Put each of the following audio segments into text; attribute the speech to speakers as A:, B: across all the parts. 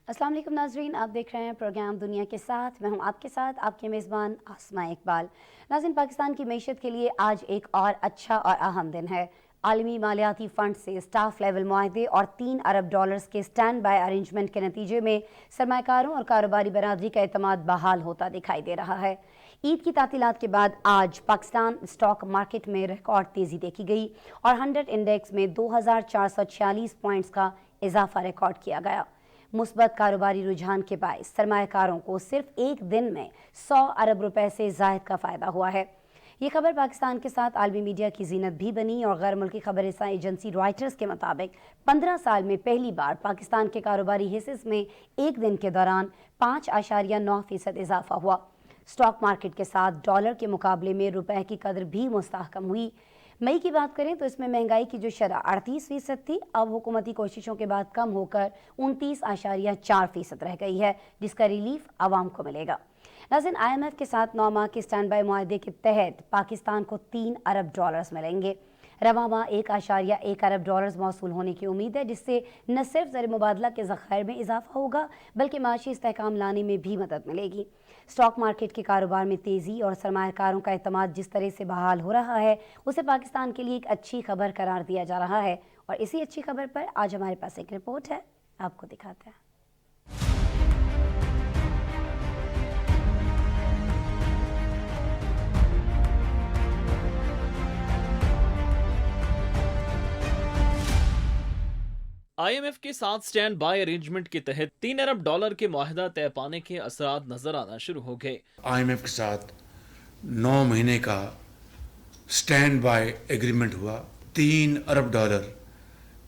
A: السلام علیکم ناظرین، آپ دیکھ رہے ہیں پروگرام دنیا کے ساتھ. میں ہوں آپ کے ساتھ آپ کے میزبان آسماء اقبال. ناظرین، پاکستان کی معیشت کے لیے آج ایک اور اچھا اور اہم دن ہے. عالمی مالیاتی فنڈ سے اسٹاف لیول معاہدے اور $3 ارب کے اسٹینڈ بائی ارینجمنٹ کے نتیجے میں سرمایہ کاروں اور کاروباری برادری کا اعتماد بحال ہوتا دکھائی دے رہا ہے. عید کی تعطیلات کے بعد آج پاکستان اسٹاک مارکیٹ میں ریکارڈ تیزی دیکھی گئی اور 100 انڈیکس میں 2446 پوائنٹس کا اضافہ ریکارڈ کیا گیا. مثبت کاروباری رجحان کے باعث سرمایہ کاروں کو صرف ایک دن میں 100 ارب روپے سے زائد کا فائدہ ہوا ہے. یہ خبر پاکستان کے ساتھ عالمی میڈیا کی زینت بھی بنی اور غیر ملکی خبر رساں ایجنسی رائٹرز کے مطابق 15 سال میں پہلی بار پاکستان کے کاروباری حصص میں ایک دن کے دوران 5.9% اضافہ ہوا. اسٹاک مارکیٹ کے ساتھ ڈالر کے مقابلے میں روپے کی قدر بھی مستحکم ہوئی. مئی کی بات کریں تو اس میں مہنگائی کی جو شرح 38% تھی، اب حکومتی کوششوں کے بعد کم ہو کر 29.4% رہ گئی ہے، جس کا ریلیف عوام کو ملے گا. ناظرین، IMF کے ساتھ 9 ماہ کے اسٹینڈ بائی معاہدے کے تحت پاکستان کو $3 ارب ملیں گے. رواں ماہ $1.1 ارب موصول ہونے کی امید ہے، جس سے نہ صرف زر مبادلہ کے ذخائر میں اضافہ ہوگا بلکہ معاشی استحکام لانے میں بھی مدد ملے گی. اسٹاک مارکیٹ کے کاروبار میں تیزی اور سرمایہ کاروں کا اعتماد جس طرح سے بحال ہو رہا ہے، اسے پاکستان کے لیے ایک اچھی خبر قرار دیا جا رہا ہے. اور اسی اچھی خبر پر آج ہمارے پاس ایک رپورٹ ہے، آپ کو دکھاتے ہیں.
B: IMF کے ساتھ سٹینڈ بائی ارینجمنٹ کے تحت $3 ارب کے معاہدہ طے پانے کے اثرات نظر آنا شروع ہو گئے.
C: IMF کے ساتھ 9 مہینے کا سٹینڈ بائی ایگریمنٹ ہوا. $3 ارب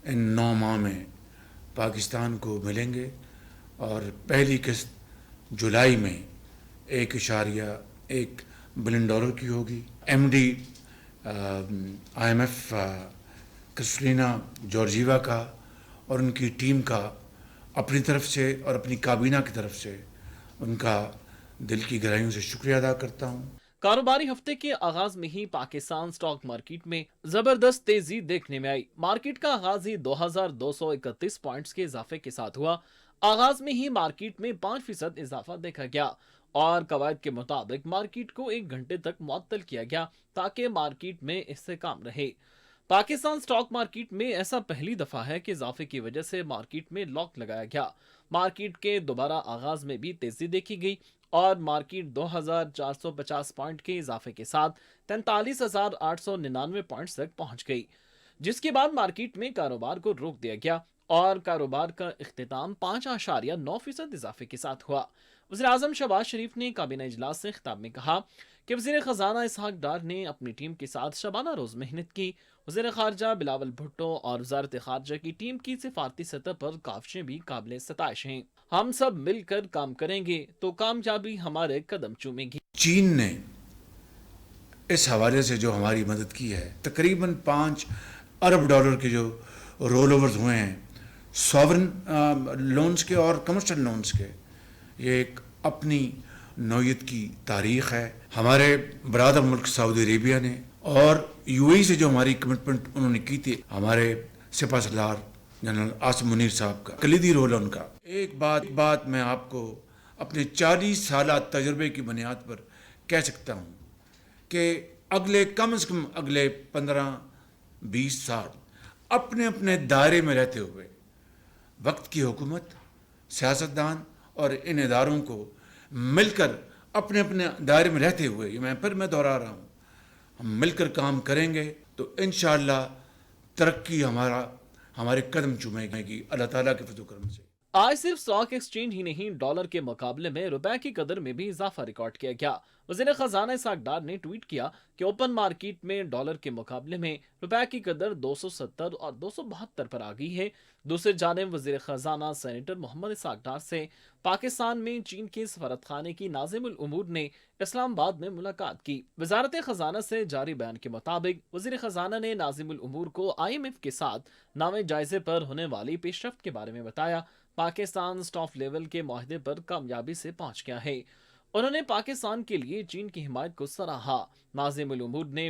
C: ان 9 ماہ میں پاکستان کو ملیں گے اور پہلی قسط جولائی میں $1.1 بلین کی ہوگی. MD IMF کرسٹلینا جارجیوا کا اور ان کی ٹیم کا اپنی طرف سے اور اپنی کابینہ کی طرف سے ان کا دل کی گہرائیوں سے شکریہ ادا کرتا ہوں.
B: کاروباری ہفتے کے آغاز میں ہی پاکستان سٹاک مارکیٹ میں زبردست تیزی دیکھنے میں آئی. مارکیٹ کا آغاز ہی 2231 پوائنٹس کے اضافے کے ساتھ ہوا. آغاز میں ہی مارکیٹ میں 5% اضافہ دیکھا گیا اور قواعد کے مطابق مارکیٹ کو 1 گھنٹے تک معطل کیا گیا تاکہ مارکیٹ میں استحکام رہے. پاکستان سٹاک مارکیٹ میں ایسا پہلی دفعہ ہے کہ اضافے کی وجہ سے مارکیٹ میں لاک لگایا گیا. مارکیٹ کے دوبارہ آغاز میں بھی تیزی دیکھی گئی اور مارکیٹ 2450 پوائنٹ کے اضافے کے ساتھ 43,899 پوائنٹس تک پہنچ گئی، جس کے بعد مارکیٹ میں کاروبار کو روک دیا گیا اور کاروبار کا اختتام 5.9% اضافے کے ساتھ ہوا. وزیراعظم شہباز شریف نے کابینہ اجلاس سے خطاب میں کہا کہ وزیر خزانہ اسحاق ڈار نے اپنی ٹیم کے ساتھ شبانہ روز محنت کی. وزیر خارجہ بلاول بھٹو اور وزارت خارجہ کی ٹیم کی سفارتی سطح پر کاوشیں بھی قابل ستائش ہیں. ہم سب مل کر کام کریں گے تو کامیابی ہمارے قدم چومے گی.
C: چین نے اس حوالے سے جو ہماری مدد کی ہے، تقریباً $5 ارب کے جو رول اوورز ہوئے ہیں ساورن لونز کے اور کمرشل لونز کے، یہ ایک اپنی نوعیت کی تاریخ ہے. ہمارے برادر ملک سعودی عربیہ نے اور UAE سے جو ہماری کمٹمنٹ انہوں نے کی تھی، ہمارے سپہ سالار جنرل عاصم منیر صاحب کا کلیدی رول ہے ان کا. ایک بات میں آپ کو اپنے 40 سالہ تجربے کی بنیاد پر کہہ سکتا ہوں کہ کم از کم اگلے 15-20 سال اپنے دائرے میں رہتے ہوئے وقت کی حکومت، سیاستدان اور ان اداروں کو مل کر اپنے دائرے میں رہتے ہوئے، یہ میں دہرا رہا ہوں، ہم مل کر کام کریں گے تو انشاءاللہ ترقی ہمارے قدم چومے گی اللہ تعالیٰ کے فضل و کرم سے.
B: آج صرف اسٹاک ایکسچینج ہی نہیں، ڈالر کے مقابلے میں روپے کی قدر میں بھی اضافہ ریکارڈ کیا گیا. وزیر خزانہ اسحاق ڈار نے ٹویٹ کیا کہ اوپن مارکیٹ میں ڈالر کے مقابلے میں روپے کی قدر 270 اور 272 پر آ گئی ہے. دوسری جانب وزیر خزانہ سینیٹر محمد اسحاق ڈار سے پاکستان میں چین کے سفارت خانے کی ناظم الامور نے اسلام آباد میں ملاقات کی. وزارت خزانہ سے جاری بیان کے مطابق وزیر خزانہ نے ناظم الامور کو IMF کے ساتھ نامے جائزے پر ہونے والی پیش رفت کے بارے میں بتایا. پاکستان اسٹاف لیول کے معاہدے پر کامیابی سے پہنچ گیا ہے. انہوں نے پاکستان کے لیے چین کی حمایت کو سراہا. ناظم الامور نے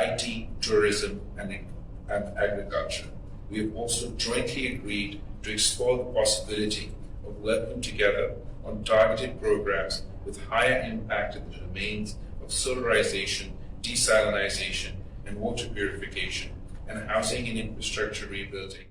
D: IT, tourism and agriculture. We have also jointly agreed to explore the possibility of working together on targeted programs with higher impact in the domains of solarization, desalination and water purification, and housing and infrastructure rebuilding.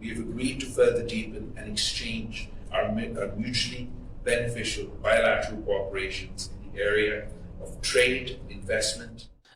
D: We have agreed to further deepen and exchange our mutually beneficial bilateral cooperations in the area of trade, investment.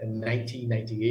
E: 1998,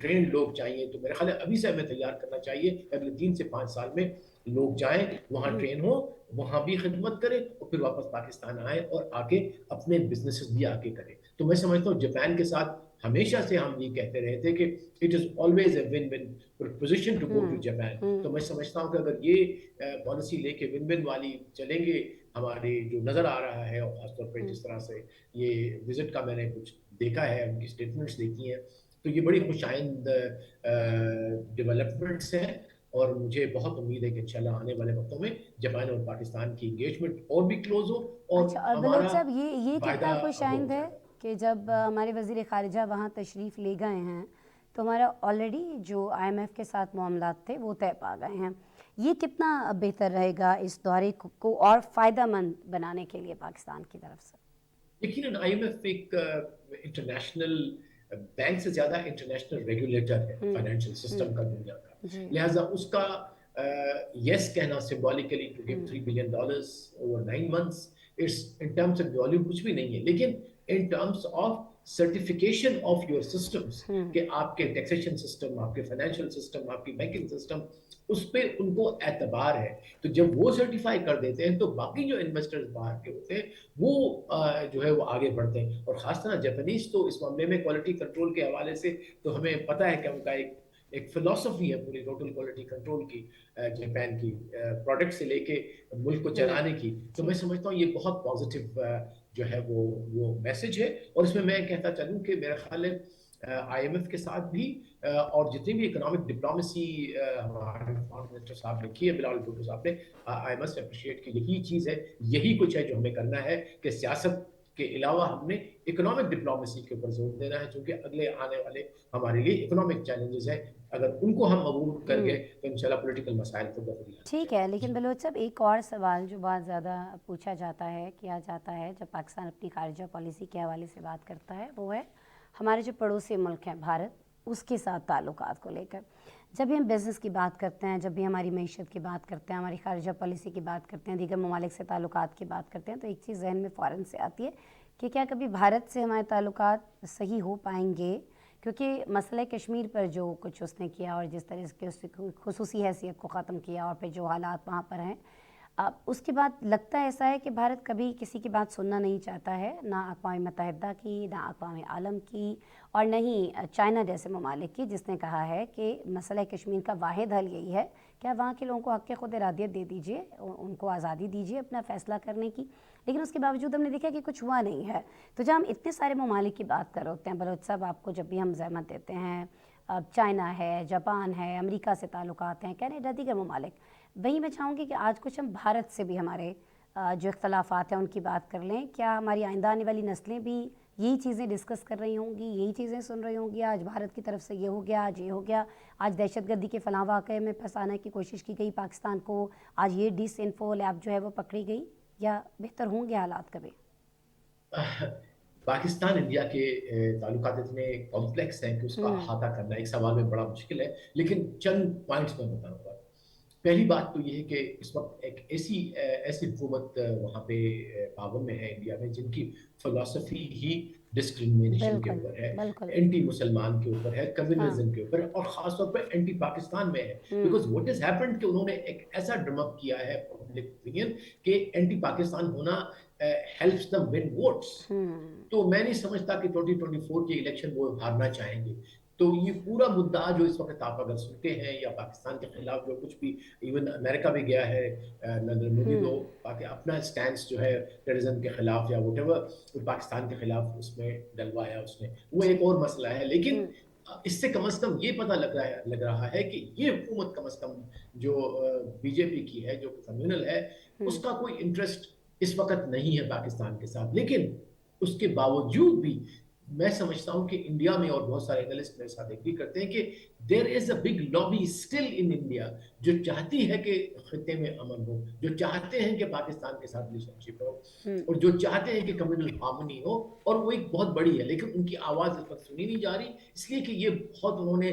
E: trend لوگ چاہیے. تو میرے خیال ہے ابھی سے ہمیں تیار کرنا چاہیے, اگلے 3 سے 5 سال میں لوگ جائیں وہاں ٹرین ہو, وہاں بھی خدمت کریں اور پھر واپس پاکستان آئیں اور آگے اپنے بزنسز بھی آگے کریں. تو میں سمجھتا ہوں جاپان کے ساتھ ہمیشہ سے ہم یہ کہتے رہے تھے کہ it is always a one one position to go to Japan. تو میں سمجھتا ہوں کہ اگر یہ پالیسی لے کے ون ون والی چلیں گے, ہمارے جو نظر آ رہا ہے, اور خاص طور پہ جس طرح سے یہ وزٹ کا میں نے کچھ دیکھا ہے, ان کی اسٹیٹمنٹس دیکھی ہیں, تو یہ بڑی خوش آئند ڈیولپمنٹس ہیں. اور مجھے بہت امید ہے کہ انشاءاللہ آنے والے وقتوں میں جاپان اور پاکستان کی انگیجمنٹ اور بھی کلوز ہو, اور
A: اچھا, اور
E: ہمارا
A: بلوچ صاحب یہ
E: فائدہ
A: کتنا خوش آئند ہے
E: زیادہ.
A: کہ جب ہمارے وزیر خارجہ وہاں تشریف لے گئے ہیں تو ہمارا آلریڈی جو IMF کے ساتھ معاملات تھے وہ طے پا گئے ہیں. یہ کتنا بہتر رہے گا اس دورے کو اور فائدہ مند بنانے کے لیے پاکستان کی طرف سے؟
E: یقیناً IMF ایک انٹرنیشنل بینک سے زیادہ انٹرنیشنل ریگولیٹر ہے فائنینشیل سسٹم کا دنیا کا, لہٰذا اس کا یس کہنا symbolically to give $3 billion over 9 months, it's in terms of volume کچھ بھی نہیں ہے, لیکن in terms of certification of your systems, کہ آپ کے ٹیکسیشن سسٹم, آپ کے فائنینشیل سسٹم, آپ کی بینکنگ سسٹم, اس پہ ان کو اعتبار ہے. تو جب وہ سرٹیفائی کر دیتے ہیں تو باقی جو انویسٹرز باہر کے ہوتے ہیں وہ جو ہے وہ آگے بڑھتے ہیں. اور خاص طرح جاپانیز تو اس معاملے میں کوالٹی کنٹرول کے حوالے سے تو ہمیں پتہ ہے کہ ان کا ایک فلسفی ہے پوری ٹوٹل کوالٹی کنٹرول کی, جاپان کی پروڈکٹ سے لے کے ملک کو چلانے کی. تو میں سمجھتا ہوں یہ بہت پازیٹیو جو ہے وہ میسج ہے. اور اس میں میں کہتا چلوں کہ میرا خیال ہے IMF کے ساتھ بھی اور جتنی بھی اکنامک ڈپلومیسی ہمارے فارن منسٹر صاحب نے کی ہے, بلال بھٹو صاحب نے, I must appreciate کہ یہی چیز ہے, یہی کچھ ہے جو ہمیں کرنا ہے, کہ سیاست کے علاوہ ہم نے اکنامک ڈپلومیسی کے اوپر زور دینا ہے, چونکہ اگلے آنے والے ہمارے لیے اکنامک چیلنجز ہیں. اگر ان کو ہم عبور کر گئے تو انشاءاللہ پولیٹیکل مسائل کو بہتری.
A: ٹھیک ہے, لیکن بلوچ صاحب ایک اور سوال جو بہت زیادہ پوچھا جاتا ہے, کیا جاتا ہے جب پاکستان اپنی خارجہ پالیسی کے حوالے سے بات کرتا ہے, وہ ہے ہمارے جو پڑوسی ملک ہیں بھارت, اس کے ساتھ تعلقات کو لے کر. جب بھی ہم بزنس کی بات کرتے ہیں, جب بھی ہماری معیشت کی بات کرتے ہیں, ہماری خارجہ پالیسی کی بات کرتے ہیں, دیگر ممالک سے تعلقات کی بات کرتے ہیں, تو ایک چیز ذہن میں فوراً سے آتی ہے کہ کیا کبھی بھارت سے ہمارے تعلقات صحیح ہو پائیں گے, کیونکہ مسئلہ کشمیر پر جو کچھ اس نے کیا اور جس طرح سے اس کی خصوصی حیثیت کو ختم کیا, اور پھر جو حالات وہاں پر ہیں, اس کے بعد لگتا ہے ایسا ہے کہ بھارت کبھی کسی کی بات سننا نہیں چاہتا ہے, نہ اقوام متحدہ کی, نہ اقوام عالم کی, اور نہ ہی چائنا جیسے ممالک کی, جس نے کہا ہے کہ مسئلہ کشمیر کا واحد حل یہی ہے کہ آپ وہاں کے لوگوں کو حق خود ارادیت دے دیجئے, ان کو آزادی دیجئے اپنا فیصلہ کرنے کی. لیکن اس کے باوجود ہم نے دیکھا کہ کچھ ہوا نہیں ہے. تو جب ہم اتنے سارے ممالک کی بات کر رہے ہوتے ہیں بلوچ صاحب, آپ کو جب بھی ہم زحمت دیتے ہیں, چائنا ہے, جاپان ہے, امریکہ سے تعلقات ہیں, کینیڈا, دیگر ممالک, وہیں میں چاہوں گی کہ آج کچھ ہم بھارت سے بھی ہمارے جو اختلافات ہیں ان کی بات کر لیں. کیا ہماری آئندہ آنے والی نسلیں بھی یہی چیزیں ڈسکس کر رہی ہوں گی, یہی چیزیں سن رہی ہوں گی, آج بھارت کی طرف سے یہ ہو گیا, آج یہ ہو گیا, آج دہشت گردی کے فلاں واقعے میں پھنسانے کی کوشش کی گئی پاکستان کو, آج یہ ڈس انفو لیب جو ہے وہ پکڑی گئی, یا بہتر ہوں گے حالات کبھی؟
E: پاکستان انڈیا کے تعلقات اتنے کمپلیکس ہیں کہ اس کا احاطہ کرنا ایک سوال میں بڑا مشکل ہے, لیکن چند پوائنٹس میں بتاؤں گا. پہلی بات تو یہ ہے کہ اس وقت ایک ایسی حکومت وہاں پہ پاور میں ہے انڈیا میں, جن کی فلسفی ہی ڈسکریمنیشن کے اوپر ہے, اینٹی مسلمان کے اوپر ہے, کمیونزم کے اوپر ہے, اور خاص طور پر اینٹی پاکستان میں ہے. بیکاز واٹ از ہیپنڈ کہ انہوں نے ایک ایسا ڈرم اپ کیا ہے پبلک اوپینین کہ اینٹی پاکستان ہونا helps them win votes. تو میں نہیں سمجھتا کہ 2024 کی الیکشن وہ ہارنا چاہیں گے. تو یہ پورا مدعا جو اس وقت آپ اگر سنتے ہیں, یا پاکستان کے خلاف جو کچھ بھی, ایون امریکہ بھی گیا ہے, نریندر مودی تو اپنا سٹینس جو ہے ٹیررزم کے خلاف یا وٹ ایور پاکستان کے خلاف اس میں ڈلوایا اس نے, وہ ایک اور مسئلہ ہے. لیکن اس سے کم از کم یہ پتہ لگ رہا ہے کہ یہ حکومت کم از کم جو BJP کی ہے, جو کمیونل ہے, اس کا کوئی انٹرسٹ اس وقت نہیں ہے پاکستان کے ساتھ. لیکن اس کے باوجود بھی میں سمجھتا ہوں کہ انڈیا میں, اور بہت سارے انالسٹ میرے ساتھ ایگری کرتے ہیں کہ there is a big lobby still in India جو چاہتی ہے کہ خطے میں امن ہو, جو چاہتے ہیں کہ پاکستان کے ساتھ ریلیشن شپ ہو, اور جو چاہتے ہیں کہ کمیونل ہارمنی ہو, اور وہ ایک بہت بڑی ہے. لیکن ان کی آواز اس وقت سنی نہیں جا رہی, اس لیے کہ یہ بہت انہوں نے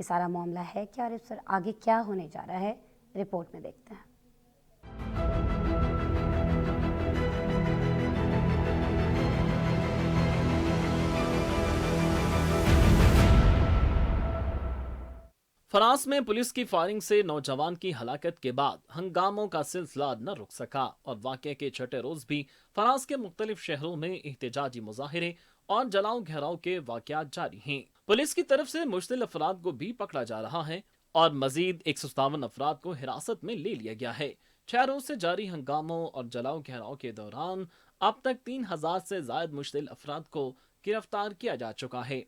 A: یہ سارا معاملہ ہے کیا اور اس پر آگے کیا ہونے جا رہا ہے، رپورٹ میں دیکھتے ہیں۔
B: فرانس میں پولیس کی فائرنگ سے نوجوان کی ہلاکت کے بعد ہنگاموں کا سلسلہ نہ رک سکا اور واقعے کے چھٹے روز بھی فرانس کے مختلف شہروں میں احتجاجی مظاہرے اور جلاؤ گھیراؤ کے واقعات جاری ہیں۔ پولیس کی طرف سے مشتل افراد کو بھی پکڑا جا رہا ہے اور مزید 157 افراد کو حراست میں لے لیا گیا ہے۔ 6 روز سے جاری ہنگاموں اور جلاؤ گھیراؤ کے دوران اب تک 3000 سے زائد مشتل افراد کو گرفتار کیا جا چکا ہے۔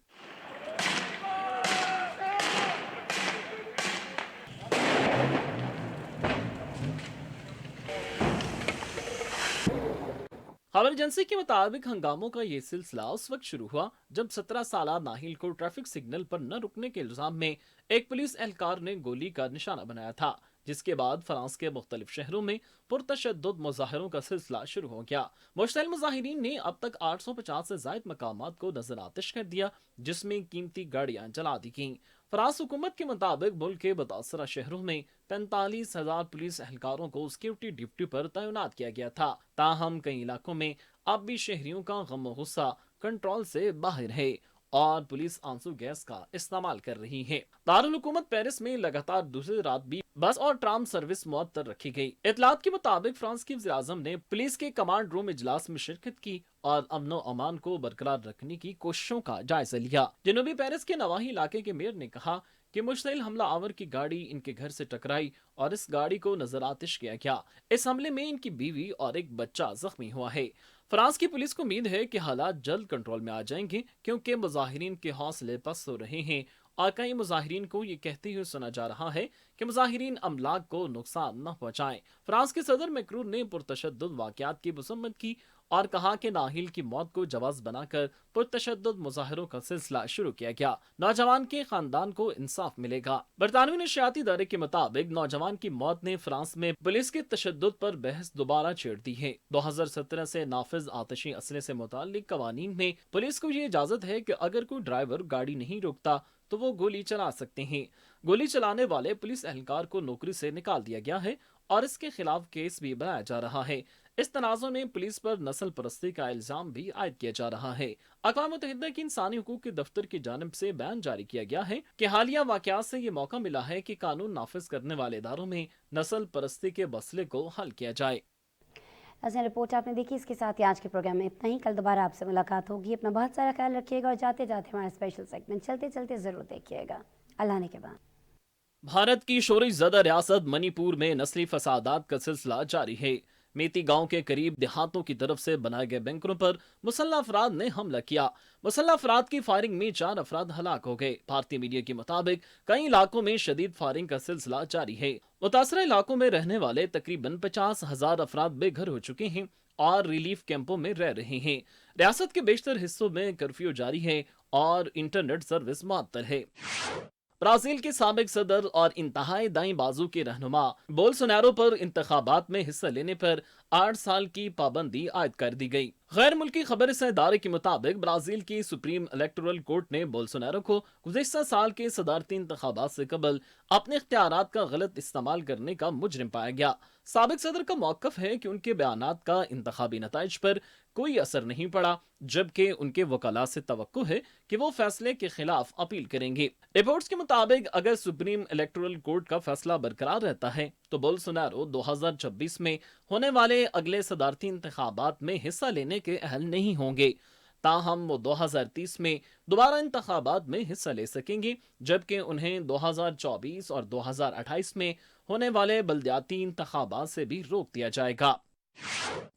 B: خبر ایجنسی کے مطابق ہنگاموں کا یہ سلسلہ اس وقت شروع ہوا جب 17 سالہ ناہل کو ٹریفک سگنل پر نہ رکنے کے الزام میں ایک پولیس اہلکار نے گولی کا نشانہ بنایا تھا، جس کے بعد فرانس کے مختلف شہروں میں پرتشدد مظاہروں کا سلسلہ شروع ہو گیا۔ مشتعل مظاہرین نے اب تک 850 سے زائد مقامات کو نظر آتش کر دیا، جس میں قیمتی گاڑیاں جلا دی گئیں۔ فرانس حکومت کے مطابق ملک کے متاثرہ شہروں میں 45,000 پولیس اہلکاروں کو سیکورٹی ڈیوٹی پر تعینات کیا گیا تھا، تاہم کئی علاقوں میں اب بھی شہریوں کا غم و غصہ کنٹرول سے باہر ہے اور پولیس آنسو گیس کا استعمال کر رہی ہے۔ دارالحکومت پیرس میں لگاتار دوسری رات بھی بس اور ٹرام سروس معطل رکھی گئی۔ اطلاعات کے مطابق فرانس کے وزیر اعظم نے پولیس کے کمانڈ روم اجلاس میں شرکت کی اور امن و امان کو برقرار رکھنے کی کوششوں کا جائزہ لیا۔ جنوبی پیرس کے نواحی علاقے کے میئر نے کہا کہ مشتعل حملہ آور کی گاڑی ان کے گھر سے ٹکرائی اور اس گاڑی کو نظر آتش کیا گیا۔ اس حملے میں ان کی بیوی اور ایک بچہ زخمی ہوا ہے۔ فرانس کی پولیس کو امید ہے کہ حالات جلد کنٹرول میں آ جائیں گے کیونکہ مظاہرین کے حوصلے پست ہو رہے ہیں اور کئی مظاہرین کو یہ کہتے ہوئے سنا جا رہا ہے کہ مظاہرین املاک کو نقصان نہ پہنچائیں۔ فرانس کے صدر میکرون نے پرتشدد واقعات کی مذمت کی اور کہا کہ ناہل کی موت کو جواز بنا کر پرتشدد مظاہروں کا سلسلہ شروع کیا گیا۔ نوجوان کے خاندان کو انصاف ملے گا۔ برطانوی نشریاتی ادارے کے مطابق نوجوان کی موت نے فرانس میں پولیس کے تشدد پر بحث دوبارہ چھیڑ دی ہے۔ 2017 سے نافذ آتشی اسلحے سے متعلق قوانین میں پولیس کو یہ اجازت ہے کہ اگر کوئی ڈرائیور گاڑی نہیں روکتا تو وہ گولی چلا سکتے ہیں۔ گولی چلانے والے پولیس اہلکار کو نوکری سے نکال دیا گیا ہے اور اس کے خلاف کیس بھی بنایا جا رہا ہے۔ اس تنازع میں پولیس پر نسل پرستی کا الزام بھی عائد کیا جا رہا ہے۔ اقوام متحدہ کے انسانی حقوق کے دفتر کی جانب سے بیان جاری کیا گیا ہے کہ حالیہ واقعات سے یہ موقع ملا ہے کہ قانون نافذ کرنے والے اداروں میں نسل پرستی کے مسئلے کو حل کیا جائے۔
A: ناظرین، رپورٹ آپ نے دیکھی، اس کے ساتھ ہی آج کے پروگرام میں اتنا ہی۔ کل دوبارہ آپ سے ملاقات ہوگی۔ اپنا بہت سارا خیال رکھیے گا اور جاتے جاتے ہمارا اسپیشل سیگمنٹ چلتے چلتے ضرور دیکھیے گا۔ اللہ نے کے بعد
B: بھارت کی شورش زدہ ریاست منی پور میں نسلی فسادات کا سلسلہ جاری ہے۔ میتی گاؤں کے قریب دیہاتوں کی طرف سے بنائے گئے بنکروں پر مسلح افراد نے حملہ کیا۔ مسلح افراد کی فائرنگ میں 4 افراد ہلاک ہو گئے۔ بھارتی میڈیا کے مطابق کئی علاقوں میں شدید فائرنگ کا سلسلہ جاری ہے۔ متاثرہ علاقوں میں رہنے والے تقریباً 50,000 افراد بے گھر ہو چکے ہیں اور ریلیف کیمپوں میں رہ رہے ہیں۔ ریاست کے بیشتر حصوں میں کرفیو جاری ہے اور انٹرنیٹ سروس معطل ہے۔ برازیل کے سابق صدر اور انتہائی دائیں بازو کے رہنما بولسونارو پر انتخابات میں حصہ لینے پر 8 سال کی پابندی عائد کر دی گئی۔ غیر ملکی خبر رساں ادارے کے مطابق برازیل کی سپریم الیکٹورل کورٹ نے بولسونارو کو گزشتہ سال کے صدارتی انتخابات سے قبل اپنے اختیارات کا غلط استعمال کرنے کا مجرم پایا گیا۔ سابق صدر کا موقف ہے کہ ان کے بیانات کا انتخابی نتائج پر کوئی اثر نہیں پڑا، جبکہ ان کے وکلاء سے توقع ہے کہ وہ فیصلے کے خلاف اپیل کریں گے۔ رپورٹس کے مطابق اگر سپریم الیکٹورل کورٹ کا فیصلہ برقرار رہتا ہے تو بولسونارو 2026 میں ہونے والے اگلے صدارتی انتخابات میں حصہ لینے کے اہل نہیں ہوں گے۔ تاہم وہ 2030 میں دوبارہ انتخابات میں حصہ لے سکیں گے، جبکہ انہیں 2024 اور 2028 میں ہونے والے بلدیاتی انتخابات سے بھی روک دیا جائے گا۔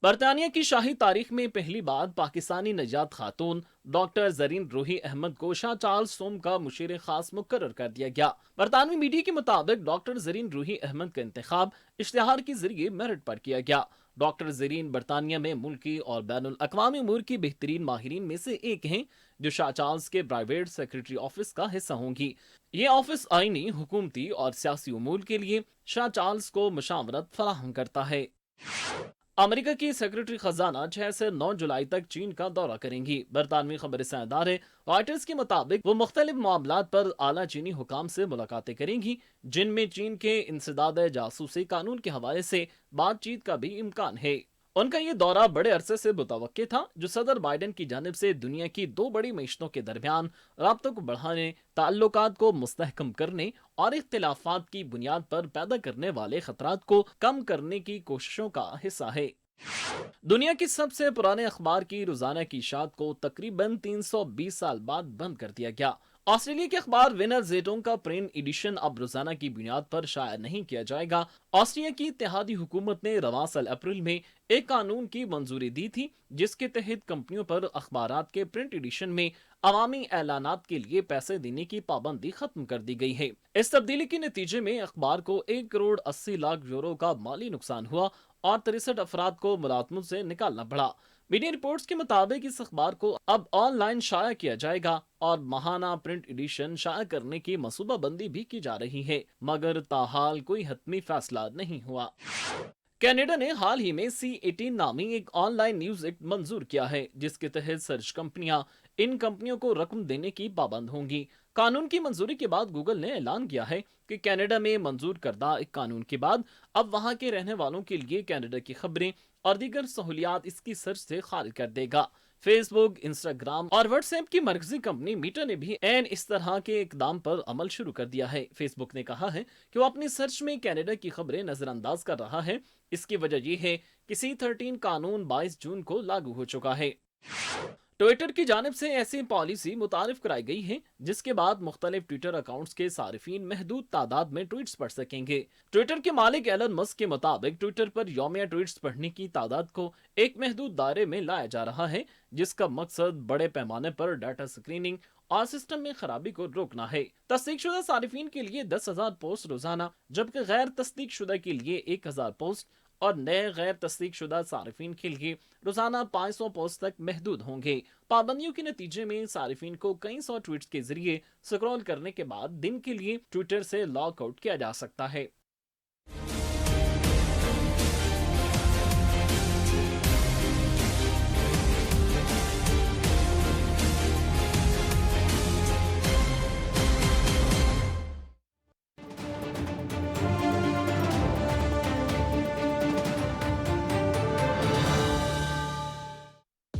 B: برطانیہ کی شاہی تاریخ میں پہلی بار پاکستانی نژاد خاتون ڈاکٹر زرین روحی احمد کو شاہ چارلس سوم کا مشیر خاص مقرر کر دیا گیا۔ برطانوی میڈیا کے مطابق ڈاکٹر زرین روحی احمد کا انتخاب اشتہار کے ذریعے میرٹ پر کیا گیا۔ ڈاکٹر زرین برطانیہ میں ملکی اور بین الاقوامی امور کی بہترین ماہرین میں سے ایک ہیں جو شاہ چارلس کے پرائیویٹ سیکرٹری آفس کا حصہ ہوں گی۔ یہ آفس آئینی، حکومتی اور سیاسی امور کے لیے شاہ چارلس کو مشاورت فراہم کرتا ہے۔ امریکہ کی سیکرٹری خزانہ 6 سے 9 جولائی تک چین کا دورہ کریں گی۔ برطانوی خبر رساں ادارے رائٹرز کے مطابق وہ مختلف معاملات پر اعلیٰ چینی حکام سے ملاقاتیں کریں گی، جن میں چین کے انسداد جاسوسی قانون کے حوالے سے بات چیت کا بھی امکان ہے۔ ان کا یہ دورہ بڑے عرصے سے متوقع تھا، جو صدر بائیڈن کی جانب سے دنیا کی دو بڑی معیشتوں کے درمیان رابطوں کو بڑھانے، تعلقات کو مستحکم کرنے اور اختلافات کی بنیاد پر پیدا کرنے والے خطرات کو کم کرنے کی کوششوں کا حصہ ہے۔ دنیا کی سب سے پرانے اخبار کی روزانہ کی اشاعت کو تقریباً 320 سال بعد بند کر دیا گیا۔ آسٹریلیا کے اخبار ونر زیٹونگ کا پرنٹ ایڈیشن اب روزانہ کی بنیاد پر شائع نہیں کیا جائے گا۔ آسٹریلیا کی اتحادی حکومت نے رواں سال اپریل میں ایک قانون کی منظوری دی تھی، جس کے تحت کمپنیوں پر اخبارات کے پرنٹ ایڈیشن میں عوامی اعلانات کے لیے پیسے دینے کی پابندی ختم کر دی گئی ہے۔ اس تبدیلی کے نتیجے میں اخبار کو 1 کروڑ 80 لاکھ یورو کا مالی نقصان ہوا اور 63 افراد کو ملازمت سے نکالنا پڑا۔ میڈیا رپورٹس کے مطابق اس اخبار کو اب آن لائن شائع کیا جائے گا اور ماہانہ پرنٹ ایڈیشن شائع کرنے کی منصوبہ بندی بھی کی جا رہی ہے، مگر تاحال کوئی حتمی فیصلہ نہیں ہوا۔ کینیڈا نے حال ہی میں C18 نامی ایک آن لائن نیوز ایکٹ منظور کیا ہے، جس کے تحت سرچ کمپنیاں ان کمپنیوں کو رقم دینے کی پابند ہوں گی۔ قانون کی منظوری کے بعد گوگل نے اعلان کیا ہے کہ کینیڈا میں منظور کردہ ایک قانون کے بعد اب وہاں کے رہنے والوں کے لیے کینیڈا کی خبریں اور دیگر سہولیات اس کی سرچ سے خارج کر دے گا۔ فیس بک، انسٹاگرام اور واٹس ایپ کی مرکزی کمپنی میٹا نے بھی اس طرح کے اقدام پر عمل شروع کر دیا ہے۔ فیس بک نے کہا ہے کہ وہ اپنی سرچ میں کینیڈا کی خبریں نظر انداز کر رہا ہے۔ اس کی وجہ یہ ہے کہ C13 قانون 22 جون کو لاگو ہو چکا ہے۔ ٹویٹر کی جانب سے ایسی پالیسی متعارف کرائی گئی ہے جس کے بعد مختلف ٹویٹر اکاؤنٹس کے صارفین محدود تعداد میں ٹویٹس پڑھ سکیں گے۔ ٹویٹر کے مالک ایلن مسک کے مطابق ٹویٹر پر یومیہ ٹویٹس پڑھنے کی تعداد کو ایک محدود دائرے میں لایا جا رہا ہے، جس کا مقصد بڑے پیمانے پر ڈیٹا سکریننگ اور سسٹم میں خرابی کو روکنا ہے۔ تصدیق شدہ صارفین کے لیے 10,000 پوسٹ روزانہ، جبکہ غیر تصدیق شدہ کے لیے 1,000 پوسٹ اور نئے غیر تصدیق شدہ صارفین کے لیے روزانہ 500 پوسٹ تک محدود ہوں گے۔ پابندیوں کے نتیجے میں صارفین کو کئی سو ٹویٹس کے ذریعے سکرول کرنے کے بعد دن کے لیے ٹویٹر سے لاگ آؤٹ کیا جا سکتا ہے۔